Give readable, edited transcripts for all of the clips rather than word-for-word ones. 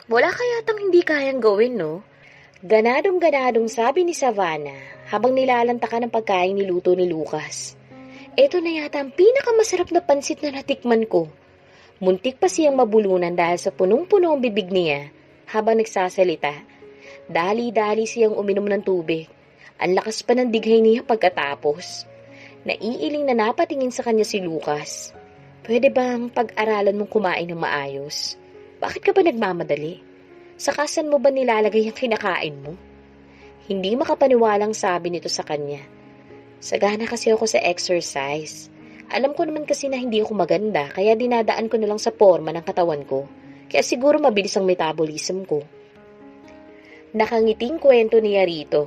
Wala kaya tang hindi kayang gawin, no? Ganadong-ganadong sabi ni Savannah habang nilalantakan ng pagkain niluto ni Lucas. Ito na yata ang pinakamasarap na pansit na natikman ko. Muntik pa siyang mabulunan dahil sa punong-puno ang bibig niya habang nagsasalita. Dali-dali siyang uminom ng tubig. Ang lakas pa ng dighay niya pagkatapos. Naiiling na napatingin sa kanya si Lucas. Pwede bang pag-aralan mong kumain ng maayos? Bakit ka ba nagmamadali? Sakasan mo ba nilalagay ang kinakain mo? Hindi makapaniwalang sabi nito sa kanya. Sagana kasi ako sa exercise. Alam ko naman kasi na hindi ako maganda, kaya dinadaan ko na lang sa forma ng katawan ko. Kaya siguro mabilis ang metabolism ko. Nakangiting kwento niya rito.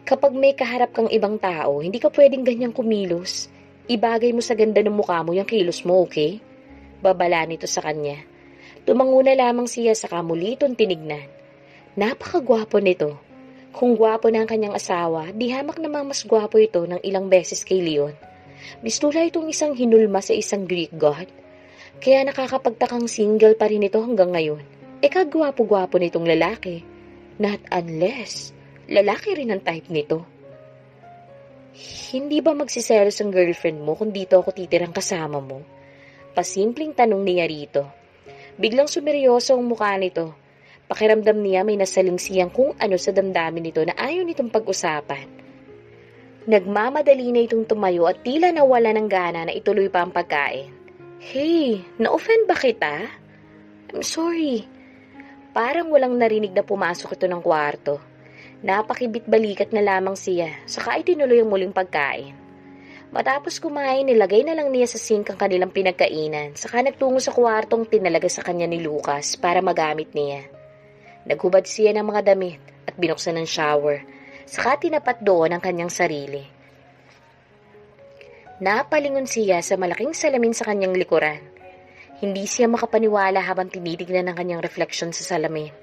Kapag may kaharap kang ibang tao, hindi ka pwedeng ganyang kumilos. Ibagay mo sa ganda ng mukha mo yung kilos mo, okay? Babala nito sa kanya. Tumango na lamang siya sa kamulitong tinignan. Napakagwapo nito. Kung gwapo na ang kanyang asawa, di hamak namang mas gwapo ito ng ilang beses kay Leon. Mistula itong isang hinulma sa isang Greek god. Kaya nakakapagtakang single pa rin ito hanggang ngayon. Kagwapo-gwapo nitong lalaki. Not unless, lalaki rin ang type nito. Hindi ba magsiselos ang girlfriend mo kung dito ako titirang kasama mo? Pasimpleng tanong niya rito. Biglang sumeryoso ang mukha nito. Pakiramdam niya may nasalingsiyang kung ano sa damdamin nito na ayaw nitong pag-usapan. Nagmamadali na itong tumayo at tila nawala ng gana na ituloy pa ang pagkain. Hey, na-offend ba kita? I'm sorry. Parang walang narinig na pumasok ito ng kwarto. Napakibit balikat na lamang siya, saka itinuloy ang muling pagkain. Matapos kumain, nilagay na lang niya sa sink ang kanilang pinagkainan, saka nagtungo sa kwartong tinalaga sa kanya ni Lucas para magamit niya. Naghubad siya ng mga damit at binuksan ng shower, saka tinapat doon ang kanyang sarili. Napalingon siya sa malaking salamin sa kanyang likuran. Hindi siya makapaniwala habang tinitignan ang kanyang refleksyon sa salamin.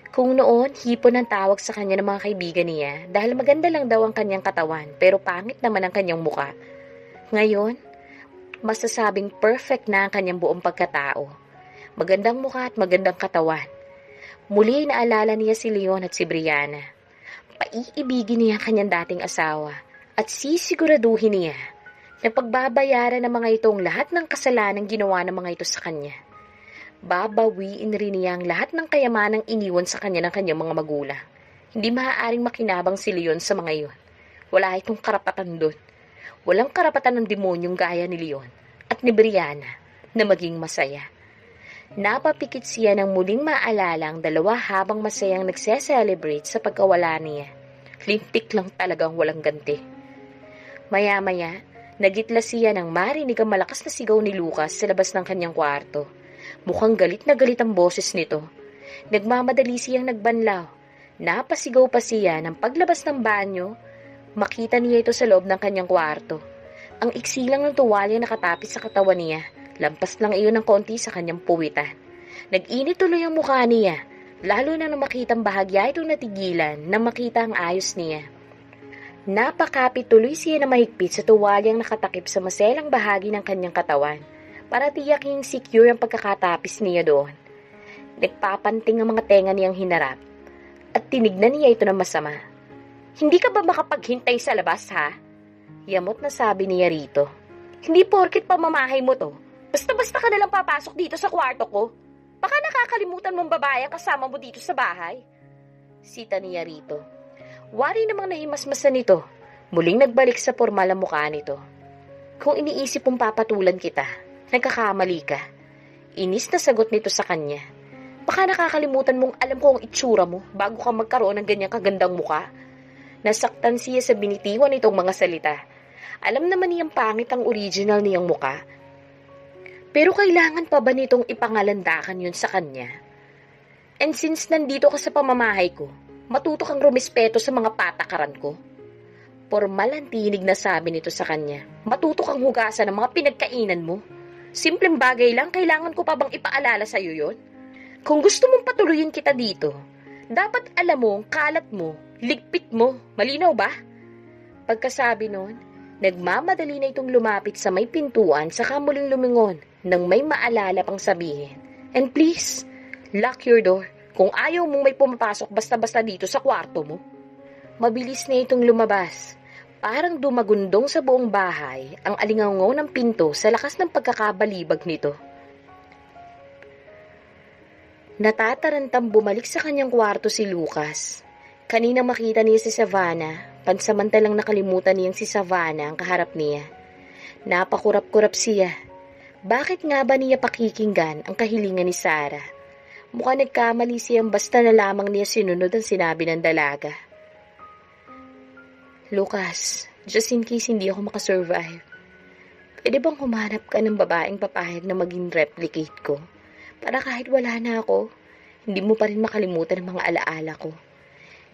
Kung noon, hipon ang tawag sa kanya ng mga kaibigan niya dahil maganda lang daw ang kanyang katawan pero pangit naman ang kanyang muka. Ngayon, masasabing perfect na ang kanyang buong pagkatao. Magandang muka at magandang katawan. Muli ay naalala niya si Leon at si Brianna. Paiibigin niya ang kanyang dating asawa at sisiguraduhin niya na pagbabayaran ng mga itong lahat ng kasalanan ginawa ng mga ito sa kanya. Babawiin rin niya ang lahat ng kayamanang iniwan sa kanya ng kanyang mga magulang. Hindi maaaring makinabang si Leon sa mga iyon. Wala itong karapatan doon. Walang karapatan ng demonyong gaya ni Leon at ni Brianna na maging masaya. Napapikit siya ng muling maalala ang dalawa habang masayang nagse-celebrate sa pagkawala niya. Lintik lang talagang walang ganti. Maya-maya, nagitla siya nang marinig ang malakas na sigaw ni Lucas sa labas ng kanyang kwarto. Mukhang galit na galit ang boses nito. Nagmamadali siyang nagbanlaw. Napasigaw pa siya ng paglabas ng banyo. Makita niya ito sa loob ng kanyang kwarto. Ang iksi lang ng tuwalya nakatapis sa katawan niya. Lampas lang iyon ng konti sa kanyang puwitan. Nag-init tuloy ang mukha niya, lalo na nang makitang bahagya itong natigilan na makita ang ayos niya. Napakapit tuloy siya na mahigpit sa tuwalyang nakatakip sa maselang bahagi ng kanyang katawan. Para tiyaking secure ang pagkakatapis niya doon. Nagpapanting ang mga tenga niyang hinarap at tinignan niya ito ng masama. Hindi ka ba makapaghintay sa labas, ha? Yamot na sabi niya rito. Hindi porket pamamahay mo to. Basta-basta ka nalang papasok dito sa kwarto ko. Baka nakakalimutan mong babae ang kasama mo dito sa bahay. Sita niya rito. Wari namang nahimasmasan nito. Muling nagbalik sa pormal ang mukha nito. Kung iniisip mong papatulan kita, nagkakamali ka. Inis na sagot nito sa kanya. Baka nakakalimutan mong alam ko ang itsura mo bago ka magkaroon ng ganyang kagandang muka. Nasaktan siya sa binitiwan nitong mga salita. Alam naman niyang pangit ang original niyang muka. Pero kailangan pa ba nitong ipangalandakan yun sa kanya? And since nandito ka sa pamamahay ko, matuto kang rumispeto sa mga patakaran ko. Pormal ang tinig na sabi nito sa kanya. Matuto kang hugasan ng mga pinagkainan mo. Simpleng bagay lang, kailangan ko pa bang ipaalala sa'yo yon? Kung gusto mong patuloyin kita dito, dapat alam mo, kalat mo, ligpit mo, malinaw ba? Pagkasabi nun, nagmamadali na itong lumapit sa may pintuan saka muling lumingon nang may maalala pang sabihin. And please, lock your door kung ayaw mong may pumapasok basta-basta dito sa kwarto mo. Mabilis na itong lumabas. Parang dumagundong sa buong bahay ang alingaw ng pinto sa lakas ng pagkakabalibag nito. Natatarantang bumalik sa kanyang kwarto si Lucas. Kanina makita niya si Savannah, pansamantalang nakalimutan niyang si Savannah ang kaharap niya. Napakurap-kurap siya. Bakit nga ba niya pakikinggan ang kahilingan ni Sarah? Mukhang nagkamali siyang basta na lamang niya sinunod ang sinabi ng dalaga. Lucas, just in case hindi ako makasurvive, pwede bang humanap ka ng babaeng papayag na maging replicate ko? Para kahit wala na ako, hindi mo pa rin makalimutan ang mga alaala ko.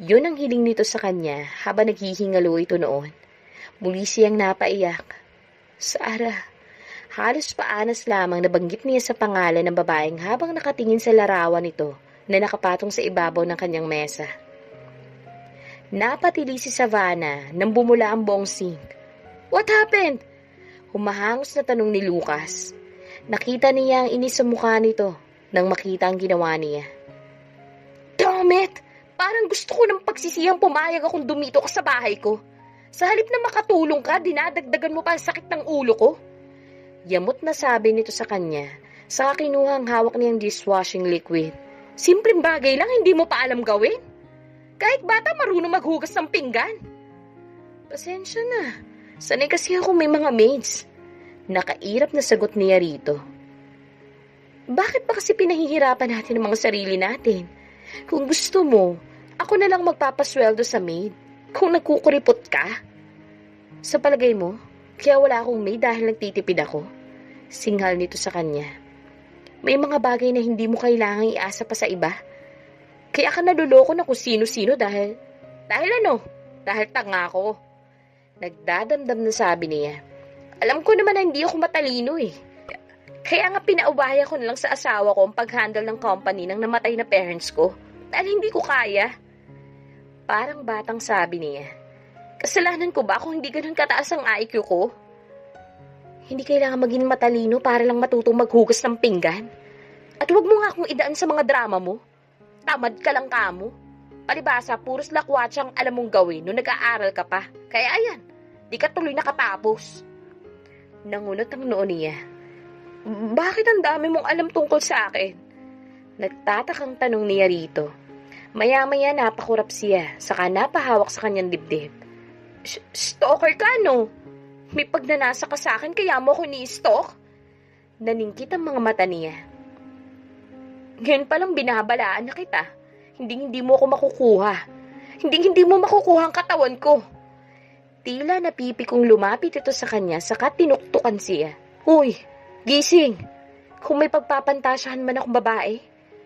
Yun ang hiling nito sa kanya habang naghihingalo ito noon. Muli siyang napaiyak. Sarah, halos paanas lamang nabanggit niya sa pangalan ng babaeng habang nakatingin sa larawan nito na nakapatong sa ibabaw ng kanyang mesa. Napatili si Savannah nang bumula ang buong sink. What happened? Humahangos na tanong ni Lucas. Nakita niya ang inis sa mukha nito nang makita ang ginawa niya. Damn it! Parang gusto ko ng pagsisiyang pumayag akong dumito ka sa bahay ko. Sa halip na makatulong ka, dinadagdagan mo pa ang sakit ng ulo ko. Yamot na sabi nito sa kanya, saka kinuha ang hawak niyang dishwashing liquid. Simpleng bagay lang, hindi mo pa alam gawin. Kahit bata marunong maghugas ng pinggan. Pasensya na, sanay kasi ako may mga maids. Nakairap na sagot niya rito. Bakit ba kasi pinahihirapan natin ang mga sarili natin? Kung gusto mo, ako na lang magpapasweldo sa maid. Kung nagkukuripot ka. Sa palagay mo, kaya wala akong maid dahil nagtitipid ako? Singhal nito sa kanya. May mga bagay na hindi mo kailangang iasa pa sa iba. Kaya ka naluloko na kung sino-sino dahil ano? Dahil tanga ako. Nagdadamdam na sabi niya. Alam ko naman na hindi ako matalino eh. Kaya nga pinaubaya ko na lang sa asawa ko ang pag-handle ng company ng namatay na parents ko. Dahil hindi ko kaya. Parang batang sabi niya. Kasalanan ko ba kung hindi ganun kataas ang IQ ko? Hindi kailangan maging matalino para lang matutong maghugas ng pinggan. At huwag mo nga akong idaan sa mga drama mo. Tamad ka lang kamo. Palibasa, puros lakwatsa ang alam mong gawin nung nag-aaral ka pa. Kaya ayan, di ka tuloy nakatapos. Nangunot ang noo niya. Bakit ang dami mong alam tungkol sa akin? Nagtatakang tanong niya rito. Maya-maya napakurap siya, saka napahawak sa kanyang dibdib. Stalker ka, no? May pagnanasa ka sa akin, kaya mo ako ni-stalk? Naningkit ang mga mata niya. Ngayon palang binabalaan na kita. Hindi mo ako makukuha. Hindi mo makukuha ang katawan ko. Tila napipikong lumapit ito sa kanya, saka tinuktukan siya. Huy! Gising! Kung may pagpapantasyahan man akong babae,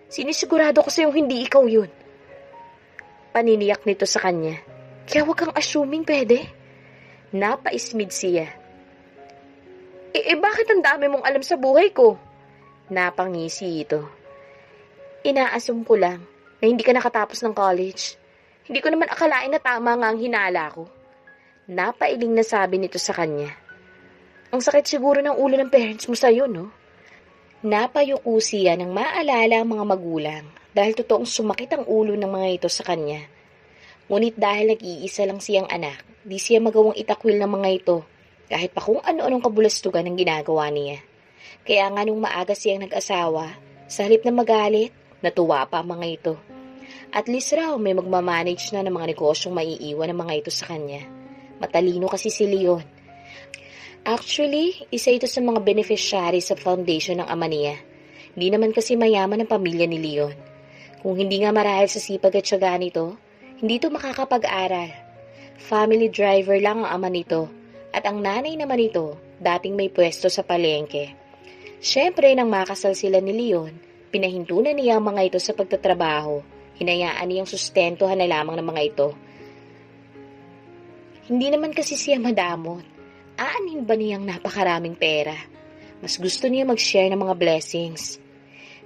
sinisigurado ko sa'yong hindi ikaw yun. Paniniyak nito sa kanya. Kaya huwag kang assuming pwede. Napaismid siya. Bakit ang dami mong alam sa buhay ko? Napangisi ito. Inaasum ko lang na hindi ka nakatapos ng college. Hindi ko naman akalain na tama nga ang hinala ko. Napailing na sabi nito sa kanya. Ang sakit siguro ng ulo ng parents mo sa'yo, no? Napayuko siya nang maalala ang mga magulang dahil totoong sumakit ang ulo ng mga ito sa kanya. Ngunit dahil nag-iisa lang siyang anak, di siya magawang itakwil ng mga ito kahit pa kung ano-anong kabulastugan ang ginagawa niya. Kaya nga nung maaga siyang nag-asawa, sa halip na magalit, natuwa pa ang mga ito. At least raw may magmamanage na ng mga negosyong maiiwan ng mga ito sa kanya. Matalino kasi si Leon. Actually, isa ito sa mga beneficiary sa foundation ng ama niya. Hindi naman kasi mayaman ang pamilya ni Leon. Kung hindi nga marahil sa sipag at syaga nito, hindi ito makakapag-aral. Family driver lang ang ama nito at ang nanay naman nito dating may pwesto sa palengke. Siyempre, nang makasal sila ni Leon, pinahintunan niya ang mga ito sa pagtatrabaho. Hinayaan niyang sustentuhan na lamang ng mga ito. Hindi naman kasi siya madamot. Aanin ba niyang napakaraming pera? Mas gusto niya mag-share ng mga blessings.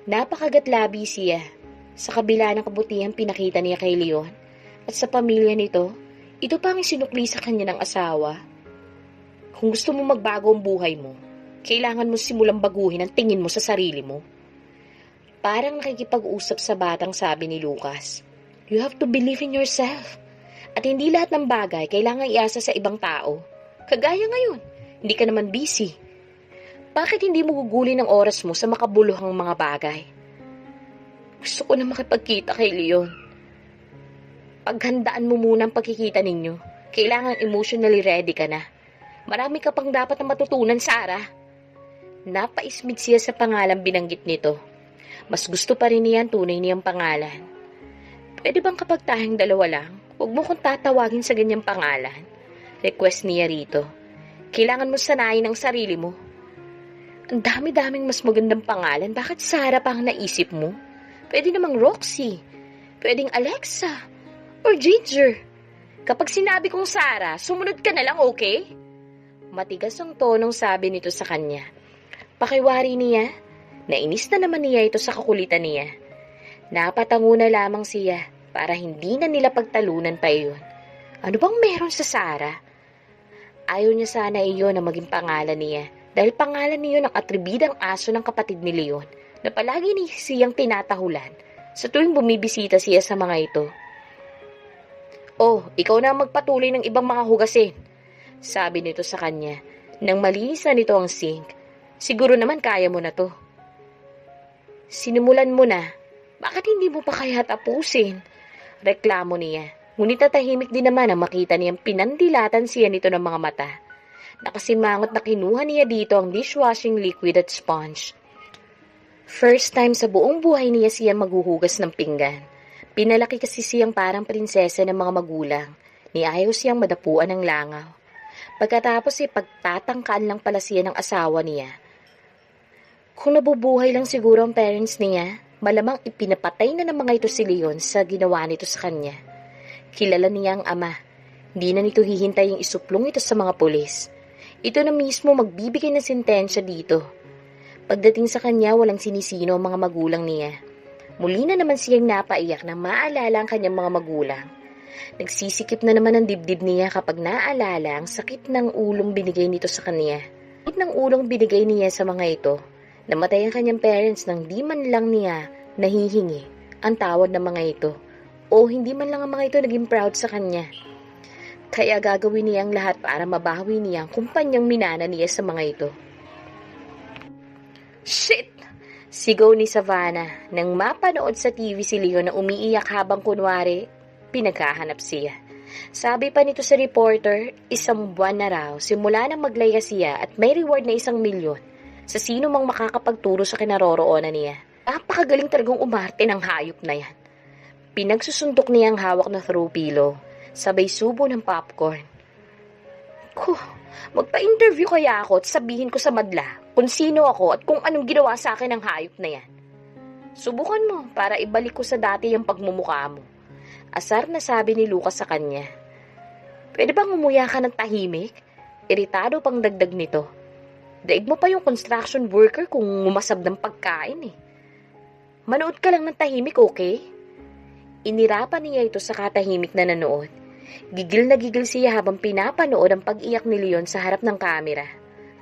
Napakagatlabi siya. Sa kabila ng kabutihang pinakita niya kay Leon at sa pamilya nito, ito pa ang sinukli sa kanya ng asawa. Kung gusto mo magbago ang buhay mo, kailangan mo simulang baguhin ang tingin mo sa sarili mo. Parang nakikipag-usap sa batang sabi ni Lucas. You have to believe in yourself. At hindi lahat ng bagay kailangan iasa sa ibang tao. Kagaya ngayon, hindi ka naman busy. Bakit hindi mo gugulin ang oras mo sa makabuluhang mga bagay? Gusto ko na makipagkita kay Leon. Paghandaan mo muna ang pagkikita ninyo. Kailangan emotionally ready ka na. Marami ka pang dapat na matutunan, Sarah. Napaismid siya sa pangalan binanggit nito. Mas gusto pa rin niya ang tunay niyang pangalan. Pwede bang kapag tayong dalawa lang, huwag mo kong tatawagin sa ganyang pangalan? Request niya rito. Kailangan mo sanayin ang sarili mo. Ang dami-daming mas magandang pangalan. Bakit Sarah pa ang naisip mo? Pwede namang Roxy. Pwedeng Alexa. Or Ginger. Kapag sinabi kong Sarah, sumunod ka na lang, okay? Matigas ang tonong sabi nito sa kanya. Pakiwari niya. Nainis na naman niya ito sa kakulitan niya. Napatango na lamang siya para hindi na nila pagtalunan pa iyon. Ano bang meron sa Sarah? Ayaw niya sana iyon na maging pangalan niya dahil pangalan niyo ng atribidang aso ng kapatid ni Leon na palagi ni siyang tinatahulan sa tuwing bumibisita siya sa mga ito. Oh, ikaw na magpatuloy ng ibang mga hugasin, sabi nito sa kanya nang malinis na nito ang sink. Siguro naman kaya mo na to. Sinimulan mo na. Bakit hindi mo pa kaya tapusin? Reklamo niya. Ngunit tatahimik din naman ang makita niyang pinandilatan siya nito ng mga mata. Nakasimangot na kinuha niya dito ang dishwashing liquid at sponge. First time sa buong buhay niya siya maghuhugas ng pinggan. Pinalaki kasi siyang parang prinsesa ng mga magulang. Niayaw siyang madapuan ng langaw. Pagkatapos pagtatangkaan lang pala siya ng asawa niya. Kung nabubuhay lang siguro ang parents niya, malamang ipinapatay na ng mga ito si Leon sa ginawa nito sa kanya. Kilala niya ang ama. Hindi na nito hihintay yung isuplong ito sa mga pulis. Ito na mismo magbibigay ng sentensya dito. Pagdating sa kanya, walang sinisino ang mga magulang niya. Muli na naman siyang napaiyak nang maalala ang kanyang mga magulang. Nagsisikip na naman ang dibdib niya kapag naalala ang sakit ng ulong binigay nito sa kanya. Sakit ng ulong binigay niya sa mga ito. Namatay ang kanyang parents nang di man lang niya nahihingi ang tawad ng mga ito o hindi man lang ang mga ito naging proud sa kanya. Kaya gagawin niya ang lahat para mabawi niya ang kumpanyang minana niya sa mga ito. Shit! Sigaw ni Savannah nang mapanood sa TV si Leon na umiiyak habang kunwari pinaghahanap siya. Sabi pa nito sa reporter, 1 buwan na raw simula nang maglaya siya at may reward na 1 milyon sa sino mang makakapagturo sa kinaroroonan niya. Napakagaling talagang umarte ng hayop na yan. Pinagsusundok niya ang hawak na throw pillow, sabay subo ng popcorn. Magpa-interview kaya ako at sabihin ko sa madla kung sino ako at kung anong ginawa sa akin ng hayop na yan. Subukan mo para ibalik ko sa dati yung pagmumukha mo. Asar na sabi ni Lucas sa kanya. Pwede bang umuya ka ng tahimik? Iritado pang dagdag nito. Daig mo pa yung construction worker kung umasab ng pagkain eh. Manood ka lang ng tahimik, okay? Inirapan niya ito sa katahimik na nanood. Gigil na gigil siya habang pinapanood ang pag-iyak ni Leon sa harap ng kamera.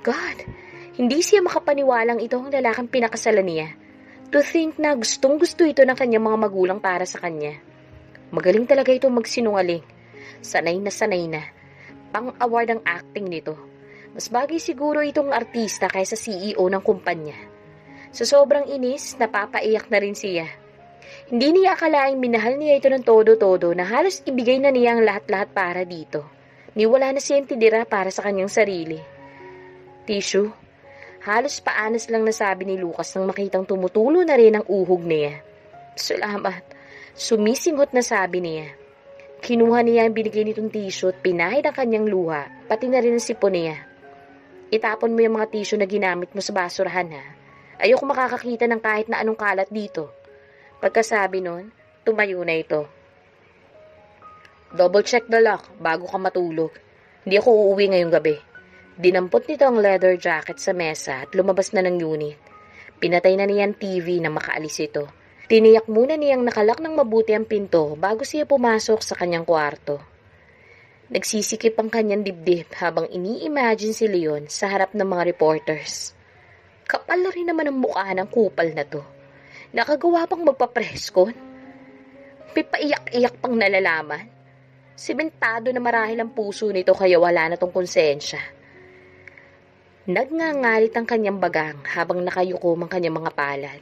God, hindi siya makapaniwalang ito ang lalaking pinakasalan niya. To think na gustong gusto ito ng kanyang mga magulang para sa kanya. Magaling talaga ito magsinungaling. Sanay na. Pang-award ang acting nito. Mas bagay siguro itong artista kaysa CEO ng kumpanya. Sa sobrang inis, napapaiyak na rin siya. Hindi niya akalaing minahal niya ito ng todo-todo na halos ibigay na niya ang lahat-lahat para dito. Niwala na siyang tidira para sa kanyang sarili. Tissue? Halos paanas lang nasabi ni Lucas nang makitang tumutulo na rin ang uhog niya. Salamat. Sumisinghot na sabi niya. Kinuha niya ang binigay nitong tissue at pinahid ang kanyang luha, pati na rin ang sipon niya. Itapon mo yung mga tissue na ginamit mo sa basurahan ha. Ayoko makakakita ng kahit na anong kalat dito. Pagkasabi nun, tumayo na ito. Double check the lock bago ka matulog. Hindi ako uuwi ngayong gabi. Dinampot nito ang leather jacket sa mesa at lumabas na ng unit. Pinatay na niya ang TV na makaalis ito. Tiniyak muna niyang nakalak ng mabuti ang pinto bago siya pumasok sa kanyang kwarto. Nagsisikip ang kanyang dibdib habang ini-imagine si Leon sa harap ng mga reporters. Kapal na rin naman ang mukha ng kupal na to. Nakagawa pang magpapreskon. May paiyak-iyak pang nalalaman. Simentado na marahil ang puso nito kaya wala na tong konsensya. Nagngangalit ang kanyang bagang habang nakayuko ang kanyang mga palad.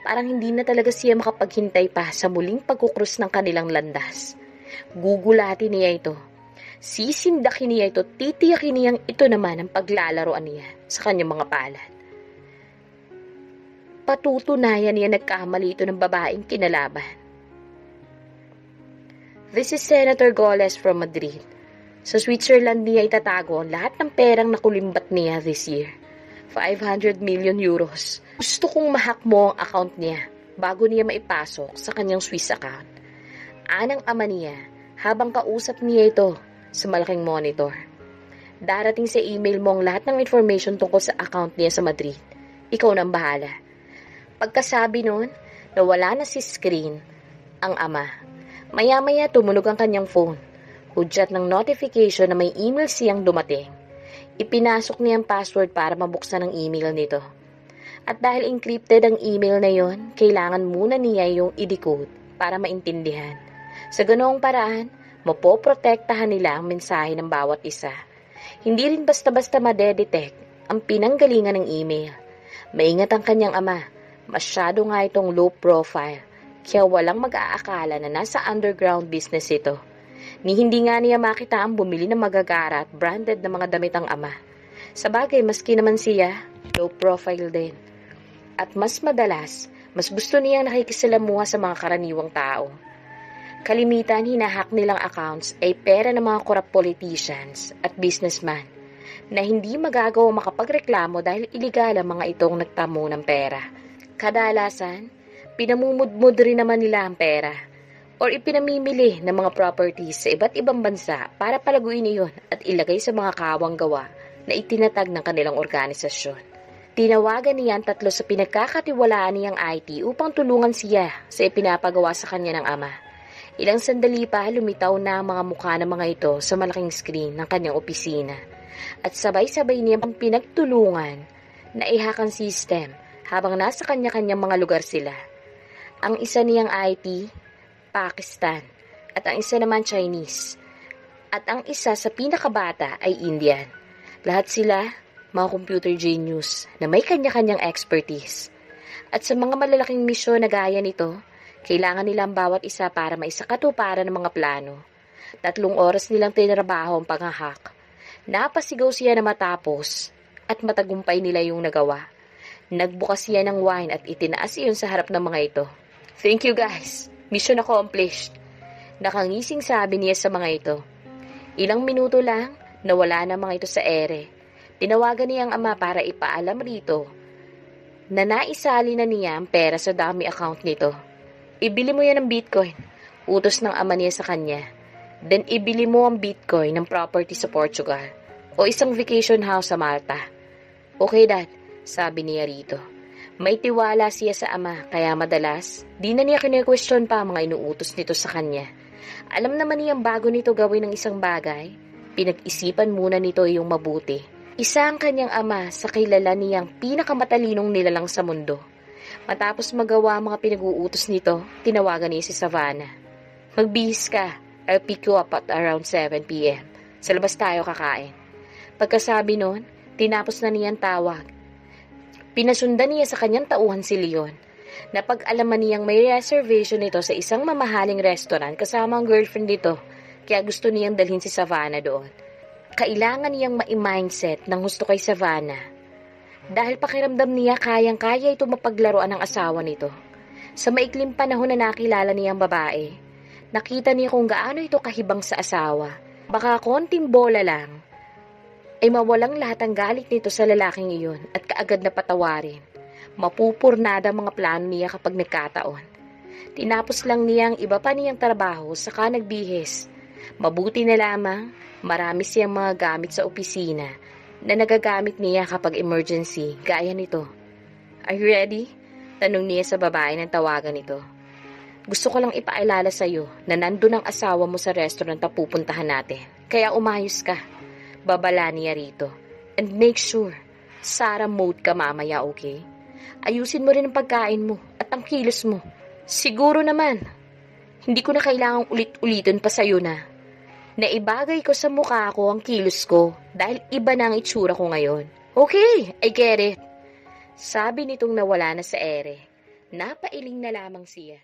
Parang hindi na talaga siya makapaghintay pa sa muling pagkukrus ng kanilang landas. Gugulatin niya ito. Sisindakin niya ito, titiyakin niyang ito naman ang paglalaroan niya sa kanyang mga palad. Patutunayan niya nagkamali ito ng babaeng kinalaban. This is Senator Goles from Madrid. Sa Switzerland niya itatago ang lahat ng perang nakulimbat niya this year. 500 million euros. Gusto kong mahack mo ang account niya bago niya maipasok sa kanyang Swiss account. Anang ama niya habang kausap niya ito sa malaking monitor. Darating sa email mo ang lahat ng information tungkol sa account niya sa Madrid. Ikaw nang bahala. Pagkasabi nun, nawala na si screen ang ama. Maya-maya tumunog ang kanyang phone. Hudyat ng notification na may email siyang dumating. Ipinasok niya ang password para mabuksan ang email nito. At dahil encrypted ang email na yon, kailangan muna niya yung i-decode para maintindihan. Sa ganoong paraan, mapoprotektahan nila ang mensahe ng bawat isa. Hindi rin basta-basta madedetect ang pinanggalingan ng email. Maingat ang kanyang ama. Masyado nga itong low profile. Kaya walang mag-aakala na nasa underground business ito. Ni hindi nga niya makita ang bumili ng magagara at branded na mga damit ang ama. Sa bagay, maski naman siya, low profile din. At mas madalas, mas gusto niya nakikisalamuha sa mga karaniwang tao. Kalimitan, hinahack nilang accounts ay pera ng mga corrupt politicians at businessman na hindi magagawa makapagreklamo dahil iligal ang mga itong nagtamo ng pera. Kadalasan, pinamumudmud rin naman nila ang pera or ipinamimili ng mga properties sa iba't ibang bansa para palaguin iyon at ilagay sa mga kawang gawa na itinatag ng kanilang organisasyon. Tinawagan niya ang tatlo sa pinagkakatiwalaan niyang IT upang tulungan siya sa ipinapagawa sa kanya ng ama. Ilang sandali pa lumitaw na ang mga mukha ng mga ito sa malaking screen ng kanyang opisina at sabay-sabay niya pang pinagtulungan na i-hack ang system habang nasa kanya-kanyang mga lugar sila. Ang isa niyang IT, Pakistan, at ang isa naman Chinese. At ang isa sa pinakabata ay Indian. Lahat sila, mga computer genius na may kanya-kanyang expertise. At sa mga malalaking misyon na gaya nito, kailangan nilang bawat isa para maisakatuparan ng mga plano. 3 oras nilang tinrabaho ang pang-hack. Napasigaw siya na matapos at matagumpay nila yung nagawa. Nagbukas siya ng wine at itinaas iyon sa harap ng mga ito. Thank you guys. Mission accomplished. Nakangising sabi niya sa mga ito. Ilang minuto lang, nawala na mga ito sa ere. Tinawagan niya ang ama para ipaalam rito na naisali na niya ang pera sa dummy account nito. Ibili mo yan ng Bitcoin. Utos ng ama niya sa kanya. Then ibili mo ang Bitcoin ng property sa Portugal o isang vacation house sa Malta. Okay dad, sabi niya rito. May tiwala siya sa ama kaya madalas, di na niya kine-question pa ang mga inuutos nito sa kanya. Alam naman niyang bago nito gawin ng isang bagay, pinag-isipan muna nito yung mabuti. Isa ang kanyang ama sa kilala niyang pinakamatalinong nilalang sa mundo. Matapos magawa ang mga pinag-uutos nito, tinawagan niya si Savannah. Magbihis ka, I'll pick you up at around 7 p.m. Sa labas tayo kakain. Pagkasabi nun, tinapos na niyang tawag. Pinasundan niya sa kanyang tauhan si Leon. Napag-alaman niyang may reservation nito sa isang mamahaling restaurant kasama ang girlfriend nito, kaya gusto niyang dalhin si Savannah doon. Kailangan niyang mai-mindset ng gusto kay Savannah. Dahil pakiramdam niya kayang-kaya ito mapaglaruan ng asawa nito. Sa maikling panahon na nakilala niyang babae, nakita niya kung gaano ito kahibang sa asawa. Baka konting bola lang, ay mawalang lahat ang galit nito sa lalaking iyon at kaagad na patawarin. Mapupurnada ang mga plano niya kapag nagkataon. Tinapos lang niya ang iba pa niyang trabaho saka nagbihis. Mabuti na lamang, marami siyang mga gamit sa opisina na nagagamit niya kapag emergency gaya nito. Are you ready? Tanong niya sa babae ng tawagan nito. Gusto ko lang ipaalala sa iyo na nandun ang asawa mo sa restaurant na pupuntahan natin. Kaya umayos ka. Babala niya rito. And make sure, Sarah mode ka mamaya, okay? Ayusin mo rin ang pagkain mo at ang kilos mo. Siguro naman, hindi ko na kailangang ulit-ulitin pa sa'yo na naibagay ko sa mukha ko ang kilos ko dahil iba na ang itsura ko ngayon. Okay, I get it. Sabi nitong nawala na sa ere. Napailing na lamang siya.